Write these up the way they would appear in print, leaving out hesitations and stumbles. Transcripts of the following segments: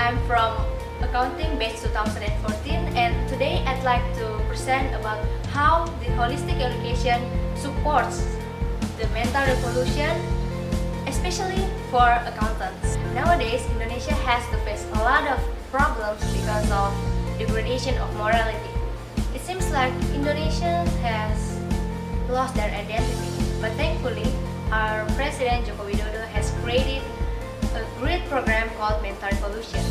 I'm from Accounting Batch 2014, and today I'd like to present about how the holistic education supports the mental revolution, especially for accountants. Nowadays, Indonesia has to face a lot of problems because of degradation of morality. It seems like Indonesia has lost their identity, but thankfully, our President Joko Widodo has created a great program called Mental Revolution.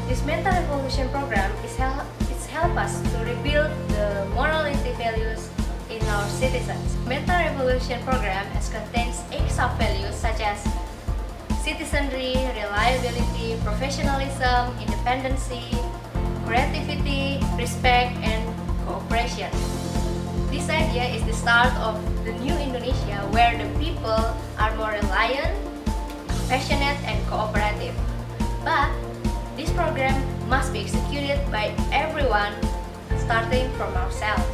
This Mental Revolution program help us to rebuild the morality values in our citizens. Mental Revolution program contains 8 sub-values such as citizenry, reliability, professionalism, independency, creativity, respect, and cooperation. This idea is the start of the new Indonesia where the people are more reliant, compassionate, and cooperative. But this program must be executed by everyone, starting from ourselves.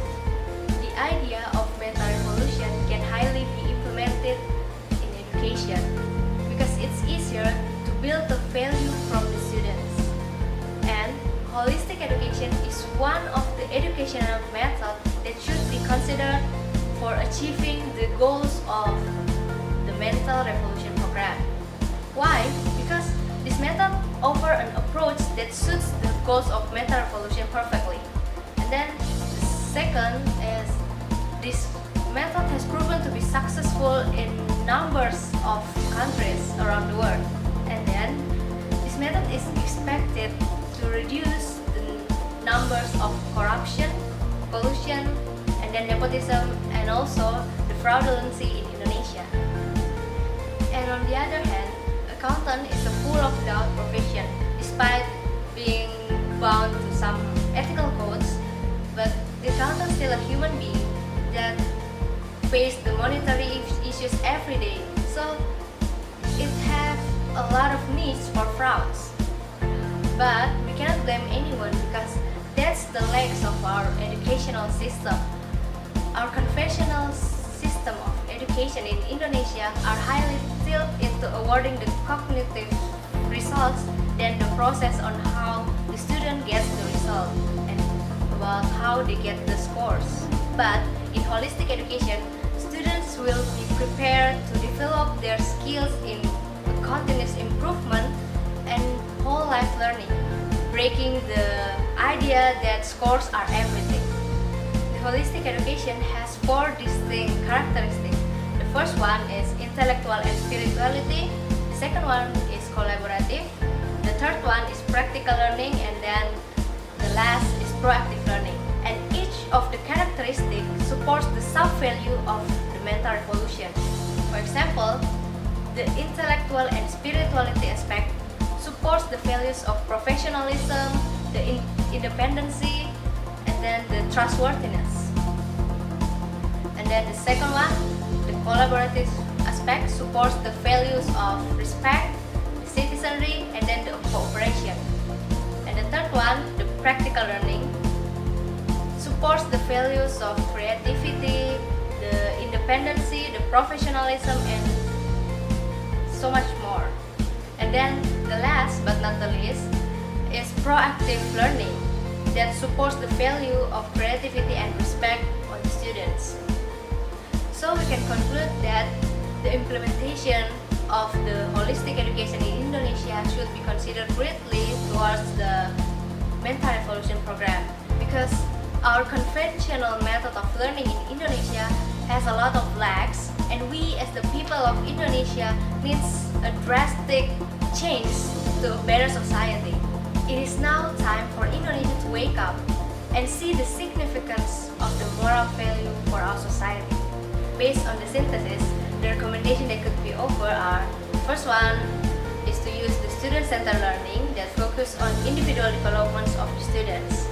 The idea of mental revolution can highly be implemented in education because it's easier to build the value from the students. And holistic education is one of the educational methods that should be considered for achieving the goals of the Mental Revolution program. Why? Because this method offers an approach that suits the goals of Mental Revolution perfectly. And then the second is this method has proven to be successful in numbers of countries around the world. And then this method is expected to reduce the numbers of corruption, pollution, and then nepotism, and also the fraudulency in Indonesia. And on the other hand, accountant is a full of doubt profession, despite being bound to some ethical codes, but the accountant is still a human being that face the monetary issues every day, so it has a lot of needs for frauds. But we cannot blame anyone because that's the legs of our educational system. Our conventional system of education in Indonesia are highly tilted into awarding the cognitive results than the process on how the student gets the result and about how they get the scores. But in holistic education, students will be prepared to develop their skills in continuous improvement and whole life learning, breaking the idea that scores are everything. The holistic education has 4 distinct characteristics. The first one is intellectual and spirituality. The second one is collaborative. The third one is practical learning, and then the last is proactive learning. And each of the characteristics supports the sub-value of the mental revolution. For example, the intellectual and spirituality aspect supports the values of professionalism, the independency, and then the trustworthiness. And then the second one, the collaborative aspect supports the values of respect, the citizenry, and then the cooperation. And the third one, the practical learning, supports the values of creativity, the independency, the professionalism, and so much more. And then the last but not the least is proactive learning that supports the value of creativity and respect on the students. So we can conclude that the implementation of the holistic education in Indonesia should be considered greatly towards the Mental Revolution program because our conventional method of learning in Indonesia has a lot of lacks, and we as the people of Indonesia needs a drastic change to a better society. It is now time for Indonesia to wake up and see the significance of the moral value for our society. Based on the synthesis, the recommendations that could be offered are: first one is to use the student-centered learning that focus on individual developments of the students.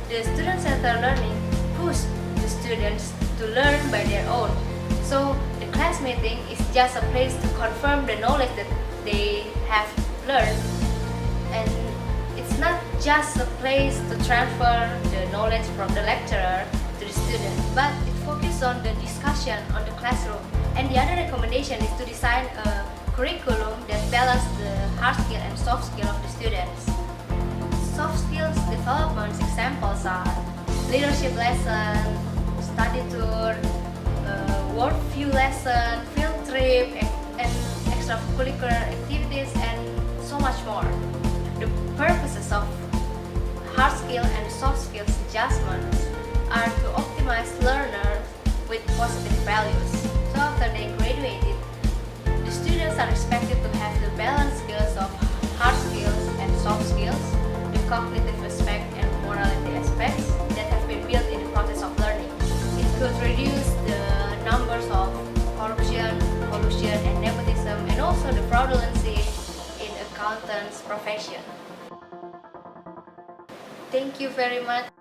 The student-centered learning pushes the students to learn by their own. So the class meeting is just a place to confirm the knowledge that they have learned, and it's not just a place to transfer the knowledge from the lecturer to the student, but it focuses on the discussion on the classroom. And the other recommendation is to design a curriculum that balance the hard skill and soft skill of the students. Soft skills development examples are leadership lesson, study tour, world view lesson, field trip, and extracurricular activities, and so much more. The purposes of hard skill and soft skills adjustments are to optimize learners with positive values. So after they graduated, the students are expected to have the balanced skills of hard skills and soft skills, the cognitive aspect and morality aspects that have been built in the process of learning. It could reduce the numbers of corruption, collusion, and nepotism, and also the fraudulency in accountants' profession. Thank you very much